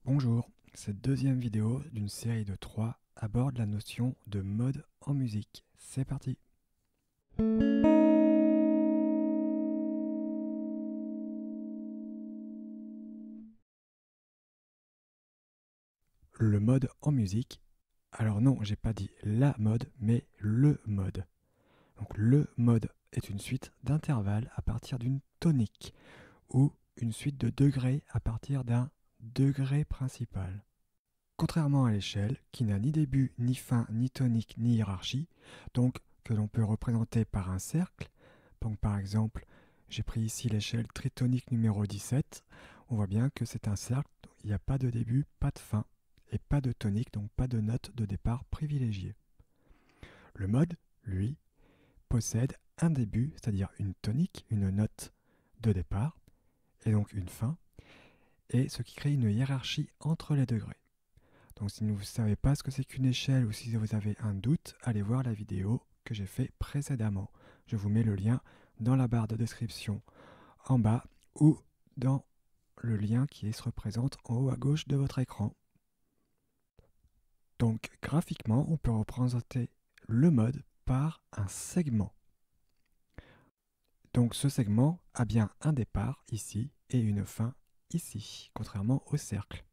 Bonjour, cette deuxième vidéo d'une série de 3 aborde la notion de mode en musique. C'est parti! Le mode en musique. Alors non, j'ai pas dit la mode, mais le mode. Donc le mode est une suite d'intervalles à partir d'une tonique ou une suite de degrés à partir d'un degré principal. Contrairement à l'échelle, qui n'a ni début, ni fin, ni tonique, ni hiérarchie, donc que l'on peut représenter par un cercle. Donc par exemple, j'ai pris ici l'échelle tritonique numéro 17. On voit bien que c'est un cercle, il n'y a pas de début, pas de fin, et pas de tonique, donc pas de note de départ privilégiée. Le mode, lui, possède un début, c'est-à-dire une tonique, une note de départ, et donc une fin, et ce qui crée une hiérarchie entre les degrés. Donc si vous ne savez pas ce que c'est qu'une échelle ou si vous avez un doute, allez voir la vidéo que j'ai fait précédemment. Je vous mets le lien dans la barre de description en bas ou dans le lien qui se représente en haut à gauche de votre écran. Donc graphiquement, on peut représenter le mode par un segment. Donc ce segment a bien un départ ici et une fin ici, contrairement au cercle.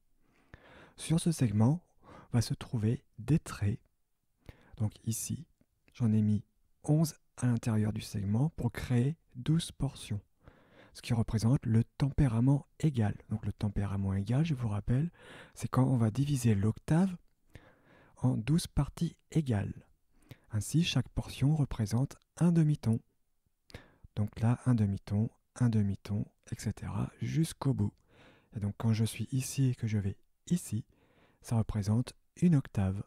Sur ce segment va se trouver des traits. Donc ici, j'en ai mis 11 à l'intérieur du segment pour créer 12 portions, ce qui représente le tempérament égal. Donc le tempérament égal, je vous rappelle, c'est quand on va diviser l'octave en 12 parties égales. Ainsi, chaque portion représente un demi-ton. Donc là, un demi-ton, etc. jusqu'au bout. Et donc quand je suis ici et que je vais ici, ça représente une octave.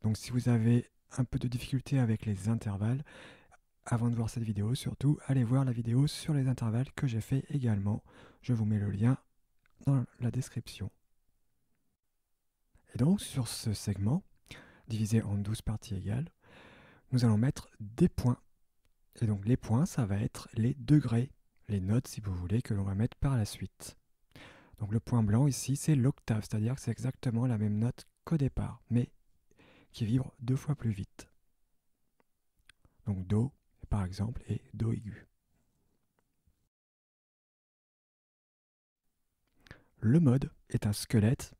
Donc si vous avez un peu de difficulté avec les intervalles, avant de voir cette vidéo, surtout, allez voir la vidéo sur les intervalles que j'ai fait également. Je vous mets le lien dans la description. Et donc sur ce segment, divisé en 12 parties égales, nous allons mettre des points. Et donc les points, ça va être les degrés, les notes si vous voulez, que l'on va mettre par la suite. Donc le point blanc ici, c'est l'octave, c'est-à-dire que c'est exactement la même note qu'au départ, mais qui vibre 2 fois plus vite. Donc Do, par exemple, et Do aigu. Le mode est un squelette,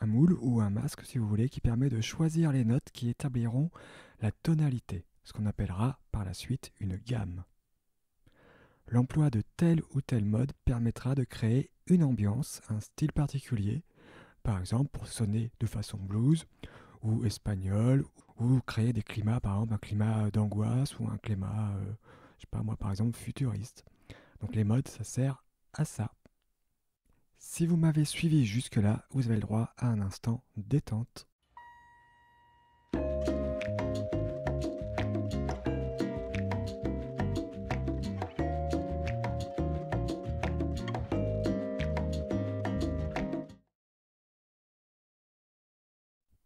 un moule ou un masque si vous voulez, qui permet de choisir les notes qui établiront la tonalité, ce qu'on appellera par la suite une gamme. L'emploi de tel ou tel mode permettra de créer une ambiance, un style particulier, par exemple pour sonner de façon blues ou espagnol, ou créer des climats, par exemple un climat d'angoisse ou un climat, je sais pas moi par exemple, futuriste. Donc les modes, ça sert à ça. Si vous m'avez suivi jusque-là, vous avez le droit à un instant détente.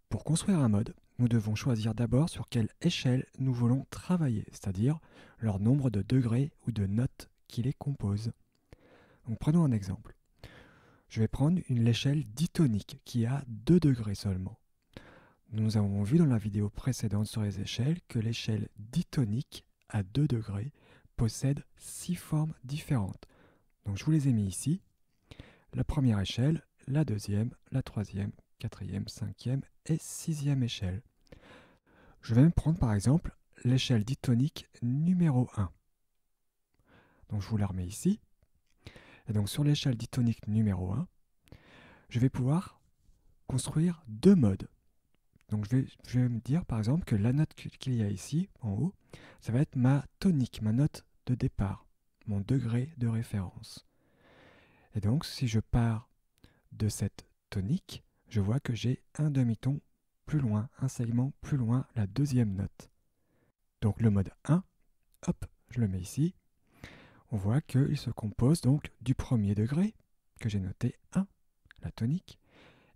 Pour construire un mode, nous devons choisir d'abord sur quelle échelle nous voulons travailler, c'est-à-dire leur nombre de degrés ou de notes qui les composent. Donc prenons un exemple. Je vais prendre l'échelle ditonique qui a 2 degrés seulement. Nous avons vu dans la vidéo précédente sur les échelles que l'échelle ditonique à 2 degrés possède 6 formes différentes. Donc je vous les ai mis ici. La première échelle, la deuxième, la troisième, quatrième, cinquième et sixième échelle. Je vais même prendre par exemple l'échelle ditonique numéro 1. Donc je vous la remets ici. Et donc sur l'échelle ditonique numéro 1, je vais pouvoir construire 2 modes. Donc je vais me dire par exemple que la note qu'il y a ici, en haut, ça va être ma tonique, ma note de départ, mon degré de référence. Et donc si je pars de cette tonique, je vois que j'ai un demi-ton plus loin, un segment plus loin, la deuxième note. Donc le mode 1, hop, je le mets ici. On voit qu'il se compose donc du premier degré, que j'ai noté 1, la tonique,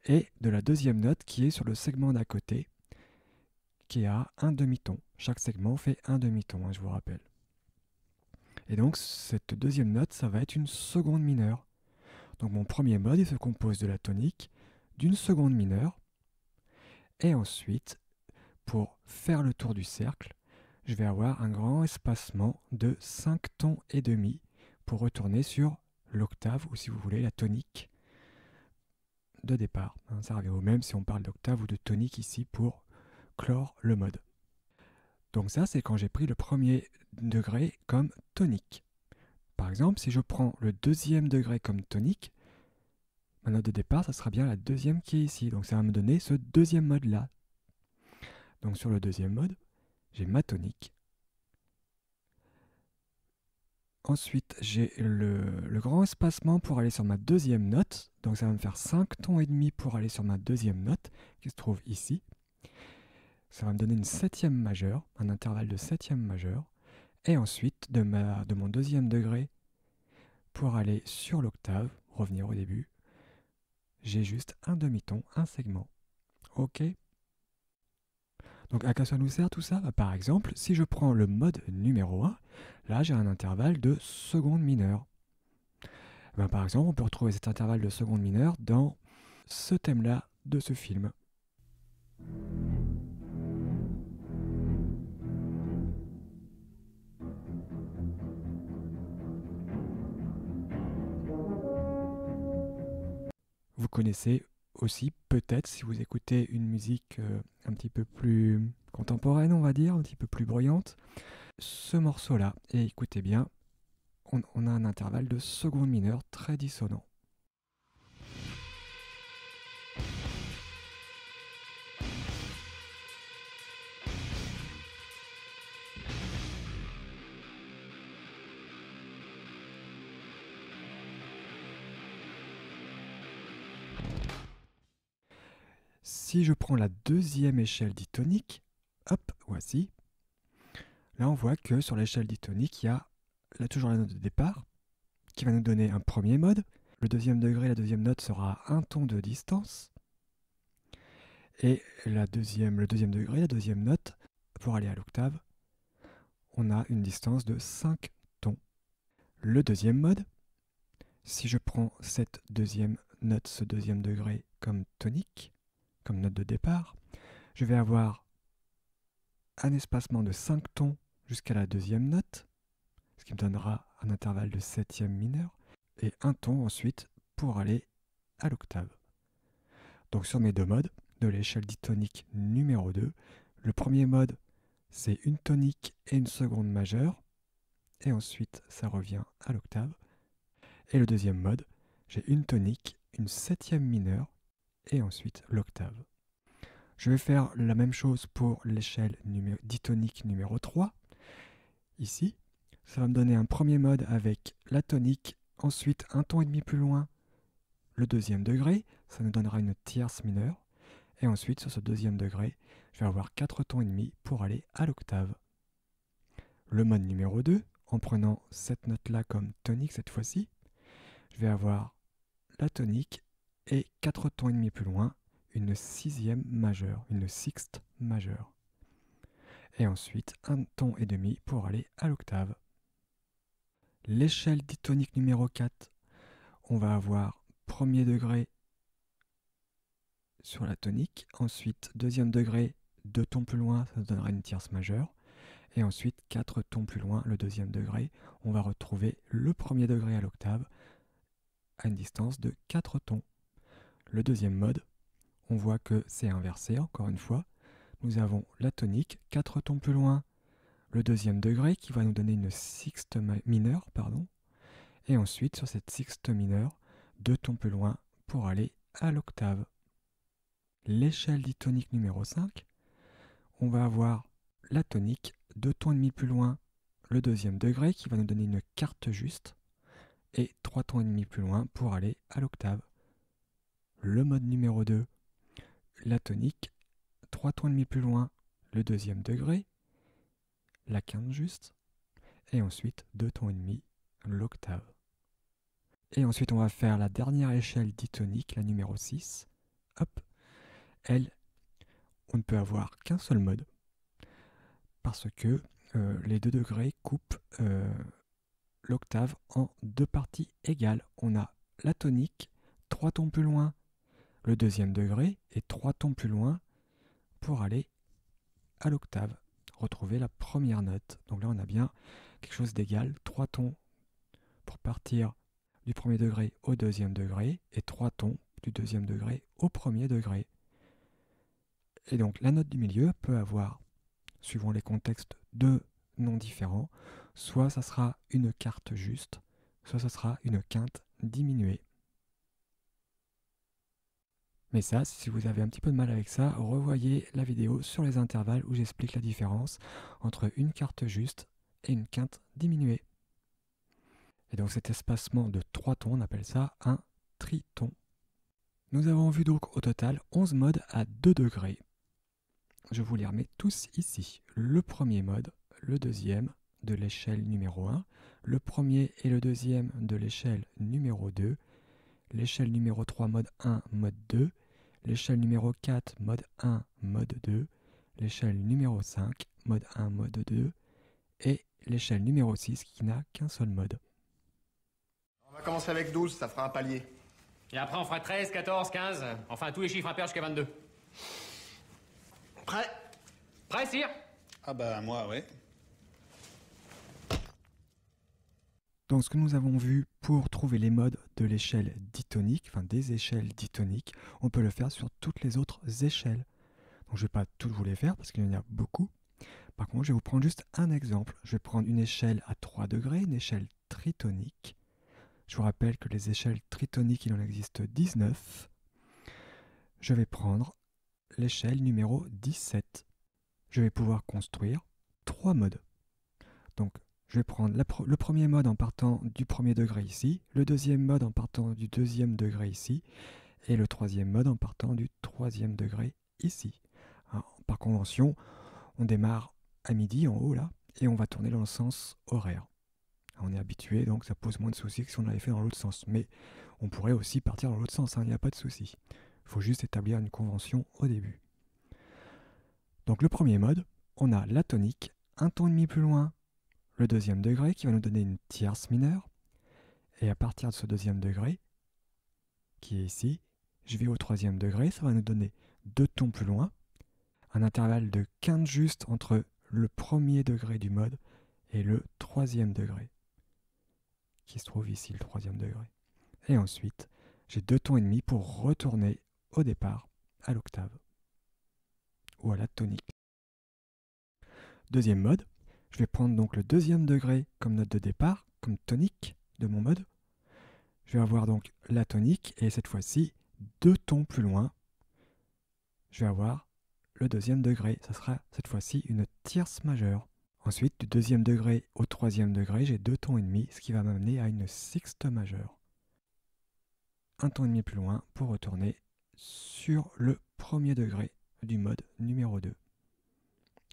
et de la deuxième note qui est sur le segment d'à côté, qui a un demi-ton. Chaque segment fait un demi-ton, je vous rappelle. Et donc cette deuxième note, ça va être une seconde mineure. Donc mon premier mode, il se compose de la tonique, d'une seconde mineure, et ensuite, pour faire le tour du cercle, je vais avoir un grand espacement de 5 tons et demi pour retourner sur l'octave, ou si vous voulez, la tonique de départ. Ça revient au même si on parle d'octave ou de tonique ici pour clore le mode. Donc ça, c'est quand j'ai pris le premier degré comme tonique. Par exemple, si je prends le deuxième degré comme tonique, ma note de départ, ça sera bien la deuxième qui est ici. Donc ça va me donner ce deuxième mode-là. Donc sur le deuxième mode, j'ai ma tonique. Ensuite, j'ai le grand espacement pour aller sur ma deuxième note. Donc ça va me faire 5 tons et demi pour aller sur ma deuxième note, qui se trouve ici. Ça va me donner une septième majeure, un intervalle de septième majeure. Et ensuite, de mon deuxième degré, pour aller sur l'octave, revenir au début, j'ai juste un demi-ton, un segment. Ok. Donc à quoi ça nous sert tout ça? Par exemple, si je prends le mode numéro 1, là j'ai un intervalle de seconde mineure. Par exemple, on peut retrouver cet intervalle de seconde mineure dans ce thème-là de ce film. Vous connaissez aussi, peut-être, si vous écoutez une musique un petit peu plus contemporaine, on va dire, un petit peu plus bruyante, ce morceau-là. Et écoutez bien, on a un intervalle de seconde mineure très dissonant. Si je prends la deuxième échelle ditonique, hop, voici. Là, on voit que sur l'échelle ditonique, il y a là toujours la note de départ qui va nous donner un premier mode. Le deuxième degré, la deuxième note sera un ton de distance. Et le deuxième degré, la deuxième note, pour aller à l'octave, on a une distance de 5 tons. Le deuxième mode, si je prends cette deuxième note, ce deuxième degré comme tonique, comme note de départ, je vais avoir un espacement de 5 tons jusqu'à la deuxième note, ce qui me donnera un intervalle de septième mineur, et un ton ensuite pour aller à l'octave. Donc sur mes deux modes de l'échelle ditonique numéro 2, le premier mode c'est une tonique et une seconde majeure, et ensuite ça revient à l'octave. Et le deuxième mode, j'ai une tonique, une septième mineure, et ensuite l'octave. Je vais faire la même chose pour l'échelle ditonique numéro 3. Ici, ça va me donner un premier mode avec la tonique, ensuite un ton et demi plus loin, le deuxième degré, ça nous donnera une tierce mineure, et ensuite sur ce deuxième degré, je vais avoir 4 tons et demi pour aller à l'octave. Le mode numéro 2, en prenant cette note-là comme tonique cette fois-ci, je vais avoir la tonique et 4 tons et demi plus loin, une sixième majeure, une sixte majeure. Et ensuite un ton et demi pour aller à l'octave. L'échelle ditonique numéro 4, on va avoir premier degré sur la tonique, ensuite deuxième degré, 2 tons plus loin, ça nous donnera une tierce majeure, et ensuite 4 tons plus loin, le deuxième degré, on va retrouver le premier degré à l'octave à une distance de 4 tons. Le deuxième mode, on voit que c'est inversé encore une fois. Nous avons la tonique, 4 tons plus loin, le deuxième degré qui va nous donner une sixte mineure, et ensuite sur cette sixte mineure, 2 tons plus loin pour aller à l'octave. L'échelle ditonique numéro 5, on va avoir la tonique, 2 tons et demi plus loin, le deuxième degré qui va nous donner une quarte juste, et 3 tons et demi plus loin pour aller à l'octave. Le mode numéro 2, la tonique, 3 tons et demi plus loin, le deuxième degré, la quinte juste, et ensuite 2 tons et demi, l'octave. Et ensuite on va faire la dernière échelle ditonique, la numéro 6. Hop, elle, on ne peut avoir qu'un seul mode, parce que les deux degrés coupent l'octave en deux parties égales. On a la tonique 3 tons plus loin, le deuxième degré, et 3 tons plus loin pour aller à l'octave, retrouver la première note. Donc là, on a bien quelque chose d'égal, 3 tons pour partir du premier degré au deuxième degré, et 3 tons du deuxième degré au premier degré. Et donc la note du milieu peut avoir, suivant les contextes, deux noms différents. Soit ça sera une quarte juste, soit ça sera une quinte diminuée. Mais ça, si vous avez un petit peu de mal avec ça, revoyez la vidéo sur les intervalles où j'explique la différence entre une quarte juste et une quinte diminuée. Et donc cet espacement de 3 tons, on appelle ça un triton. Nous avons vu donc au total 11 modes à 2 degrés. Je vous les remets tous ici. Le premier mode, le deuxième de l'échelle numéro 1, le premier et le deuxième de l'échelle numéro 2, l'échelle numéro 3 mode 1, mode 2, l'échelle numéro 4 mode 1, mode 2, l'échelle numéro 5 mode 1, mode 2 et l'échelle numéro 6 qui n'a qu'un seul mode. On va commencer avec 12, ça fera un palier. Et après, on fera 13, 14, 15, enfin tous les chiffres impairs jusqu'à 22. Prêt? Prêt, sire? Ah bah moi, ouais. Donc ce que nous avons vu pour trouver les modes de l'échelle ditonique, enfin des échelles ditoniques, on peut le faire sur toutes les autres échelles. Donc je ne vais pas toutes vous les faire parce qu'il y en a beaucoup. Par contre, je vais vous prendre juste un exemple. Je vais prendre une échelle à 3 degrés, une échelle tritonique. Je vous rappelle que les échelles tritoniques, il en existe 19. Je vais prendre l'échelle numéro 17. Je vais pouvoir construire 3 modes. Donc, je vais prendre le premier mode en partant du premier degré ici, le deuxième mode en partant du deuxième degré ici, et le troisième mode en partant du troisième degré ici. Alors, par convention, on démarre à midi en haut là, et on va tourner dans le sens horaire. On est habitué, donc ça pose moins de soucis que si on l'avait fait dans l'autre sens. Mais on pourrait aussi partir dans l'autre sens, il n'y a pas de souci. Il faut juste établir une convention au début. Donc le premier mode, on a la tonique, un ton et demi plus loin, le deuxième degré qui va nous donner une tierce mineure. Et à partir de ce deuxième degré, qui est ici, je vais au troisième degré, ça va nous donner 2 tons plus loin, un intervalle de quinte juste entre le premier degré du mode et le troisième degré, qui se trouve ici, le troisième degré. Et ensuite, j'ai 2 tons et demi pour retourner au départ à l'octave ou à la tonique. Deuxième mode, je vais prendre donc le deuxième degré comme note de départ, comme tonique de mon mode. Je vais avoir donc la tonique et cette fois-ci 2 tons plus loin, je vais avoir le deuxième degré. Ça sera cette fois-ci une tierce majeure. Ensuite, du deuxième degré au troisième degré, j'ai 2 tons et demi, ce qui va m'amener à une sixte majeure. Un ton et demi plus loin pour retourner sur le premier degré du mode numéro 2.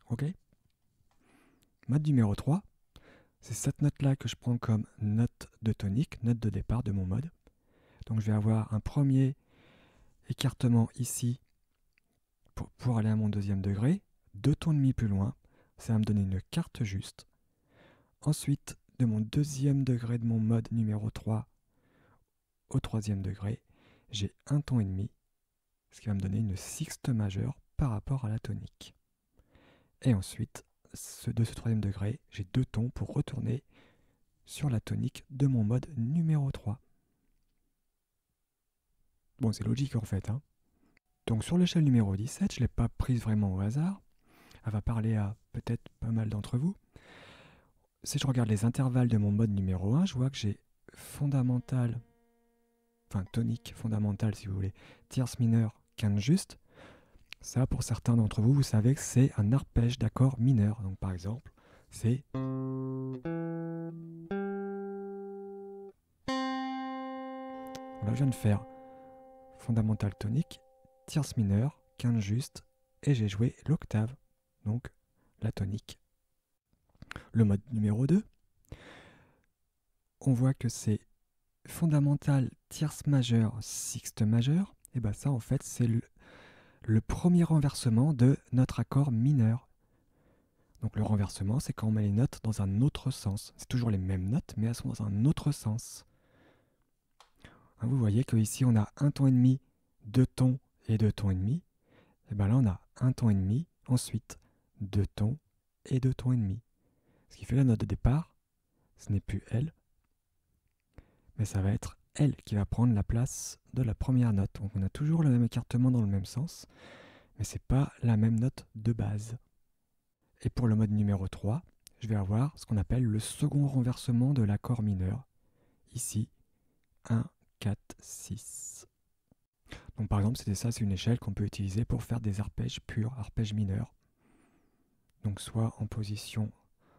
Ok? Mode numéro 3, c'est cette note-là que je prends comme note de tonique, note de départ de mon mode. Donc je vais avoir un premier écartement ici pour aller à mon deuxième degré, 2 tons et demi plus loin, ça va me donner une quarte juste. Ensuite, de mon deuxième degré de mon mode numéro 3 au troisième degré, j'ai un ton et demi, ce qui va me donner une sixte majeure par rapport à la tonique. Et ensuite, de ce troisième degré, j'ai 2 tons pour retourner sur la tonique de mon mode numéro 3. Bon, c'est logique en fait. Donc sur l'échelle numéro 17, je ne l'ai pas prise vraiment au hasard. Elle va parler à peut-être pas mal d'entre vous. Si je regarde les intervalles de mon mode numéro 1, je vois que j'ai fondamental, enfin tonique fondamentale si vous voulez, tierce mineure, quinte juste. Ça, pour certains d'entre vous, vous savez que c'est un arpège d'accords mineurs. Donc par exemple, c'est... Là, je viens de faire fondamentale tonique, tierce mineure, quinte juste, et j'ai joué l'octave, donc la tonique. Le mode numéro 2, on voit que c'est fondamentale, tierce majeure, sixte majeure. Et bien ça, en fait, c'est le premier renversement de notre accord mineur. Donc le renversement, c'est quand on met les notes dans un autre sens. C'est toujours les mêmes notes, mais elles sont dans un autre sens. Hein, vous voyez qu'ici on a un ton et demi, 2 tons et 2 tons et demi. Et bien là on a un ton et demi, ensuite 2 tons et 2 tons et demi. Ce qui fait la note de départ, ce n'est plus elle, mais ça va être elle qui va prendre la place de la première note. Donc on a toujours le même écartement dans le même sens, mais ce n'est pas la même note de base. Et pour le mode numéro 3, je vais avoir ce qu'on appelle le second renversement de l'accord mineur. Ici, 1, 4, 6. Donc par exemple, c'est une échelle qu'on peut utiliser pour faire des arpèges purs, arpèges mineurs. Donc soit en position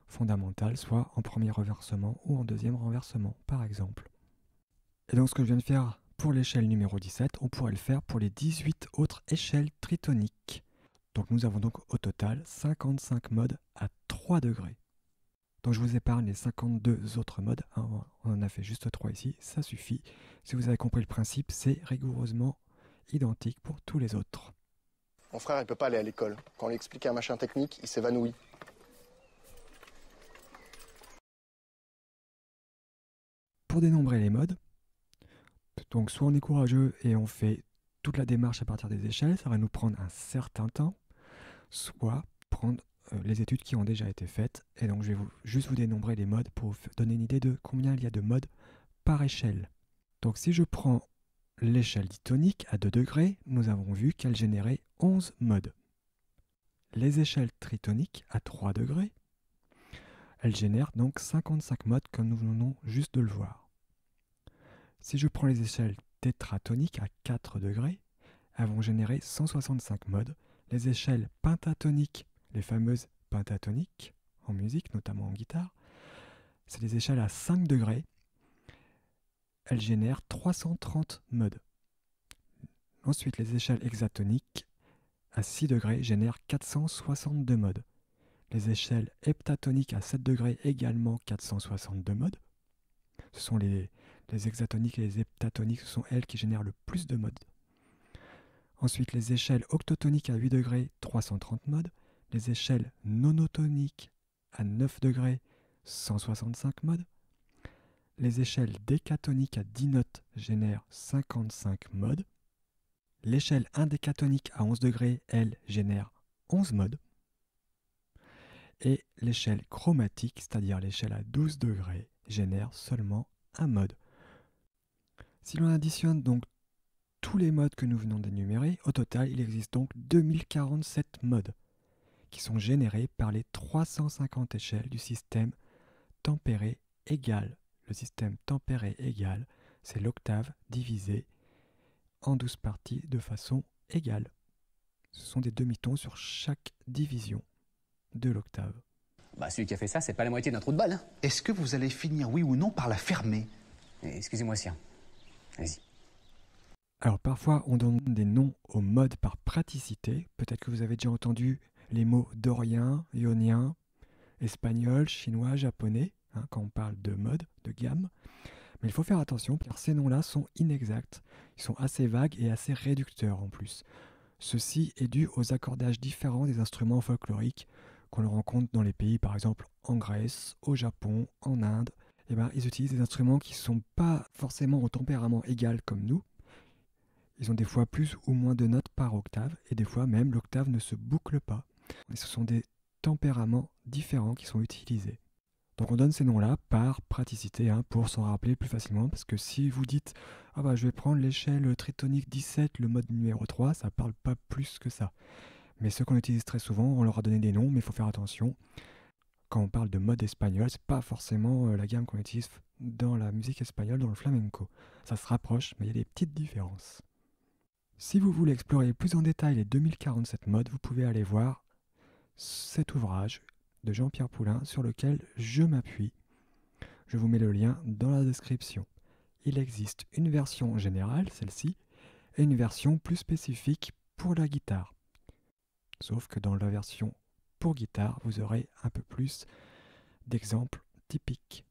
fondamentale, soit en premier renversement ou en deuxième renversement, par exemple. Et donc ce que je viens de faire pour l'échelle numéro 17, on pourrait le faire pour les 18 autres échelles tritoniques. Donc nous avons donc au total 55 modes à 3 degrés. Donc je vous épargne les 52 autres modes, hein, on en a fait juste 3 ici, ça suffit. Si vous avez compris le principe, c'est rigoureusement identique pour tous les autres. Mon frère, il peut pas aller à l'école. Quand on lui explique un machin technique, il s'évanouit. Pour dénombrer les modes, donc soit on est courageux et on fait toute la démarche à partir des échelles, ça va nous prendre un certain temps, soit prendre les études qui ont déjà été faites, et donc je vais juste vous dénombrer les modes pour vous donner une idée de combien il y a de modes par échelle. Donc si je prends l'échelle ditonique à 2 degrés, nous avons vu qu'elle générait 11 modes. Les échelles tritoniques à 3 degrés, elles génèrent donc 55 modes comme nous venons juste de le voir. Si je prends les échelles tétratoniques à 4 degrés, elles vont générer 165 modes. Les échelles pentatoniques, les fameuses pentatoniques en musique, notamment en guitare, c'est des échelles à 5 degrés. Elles génèrent 330 modes. Ensuite, les échelles hexatoniques à 6 degrés génèrent 462 modes. Les échelles heptatoniques à 7 degrés également 462 modes. Ce sont les hexatoniques et les heptatoniques, ce sont elles qui génèrent le plus de modes. Ensuite, les échelles octotoniques à 8 degrés, 330 modes. Les échelles nonotoniques à 9 degrés, 165 modes. Les échelles décatoniques à 10 notes génèrent 55 modes. L'échelle indécatonique à 11 degrés, elle, génère 11 modes. Et l'échelle chromatique, c'est-à-dire l'échelle à 12 degrés, génère seulement un mode. Si l'on additionne donc tous les modes que nous venons d'énumérer, au total, il existe donc 2047 modes qui sont générés par les 350 échelles du système tempéré égal. Le système tempéré égal, c'est l'octave divisé en 12 parties de façon égale. Ce sont des demi-tons sur chaque division de l'octave. Bah celui qui a fait ça, c'est pas la moitié d'un trou de balle. Hein. Est-ce que vous allez finir, oui ou non, par la fermer? Excusez-moi, sire. Vas-y. Alors parfois on donne des noms aux modes par praticité. Peut-être que vous avez déjà entendu les mots dorien, ionien, espagnol, chinois, japonais, hein, quand on parle de mode, de gamme. Mais il faut faire attention car ces noms-là sont inexacts. Ils sont assez vagues et assez réducteurs en plus. Ceci est dû aux accordages différents des instruments folkloriques qu'on rencontre dans les pays, par exemple en Grèce, au Japon, en Inde. Eh ben, ils utilisent des instruments qui ne sont pas forcément au tempérament égal comme nous. Ils ont des fois plus ou moins de notes par octave, et des fois même l'octave ne se boucle pas. Et ce sont des tempéraments différents qui sont utilisés. Donc on donne ces noms-là par praticité, hein, pour s'en rappeler plus facilement, parce que si vous dites « Ah bah je vais prendre l'échelle tritonique 17, le mode numéro 3 », ça parle pas plus que ça. Mais ceux qu'on utilise très souvent, on leur a donné des noms, mais il faut faire attention. Quand on parle de mode espagnol, c'est pas forcément la gamme qu'on utilise dans la musique espagnole, dans le flamenco. Ça se rapproche, mais il y a des petites différences. Si vous voulez explorer plus en détail les 2047 modes, vous pouvez aller voir cet ouvrage de Jean-Pierre Poulain sur lequel je m'appuie. Je vous mets le lien dans la description. Il existe une version générale, celle-ci, et une version plus spécifique pour la guitare. Sauf que dans la version pour guitare, vous aurez un peu plus d'exemples typiques.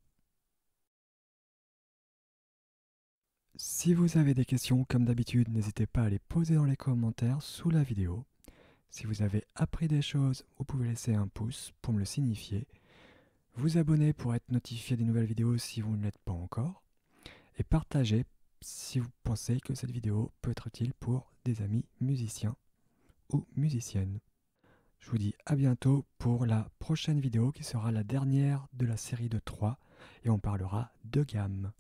Si vous avez des questions, comme d'habitude, n'hésitez pas à les poser dans les commentaires sous la vidéo. Si vous avez appris des choses, vous pouvez laisser un pouce pour me le signifier. Vous abonner pour être notifié des nouvelles vidéos si vous ne l'êtes pas encore. Et partagez si vous pensez que cette vidéo peut être utile pour des amis musiciens ou musiciennes. Je vous dis à bientôt pour la prochaine vidéo qui sera la dernière de la série de 3 et on parlera de gamme.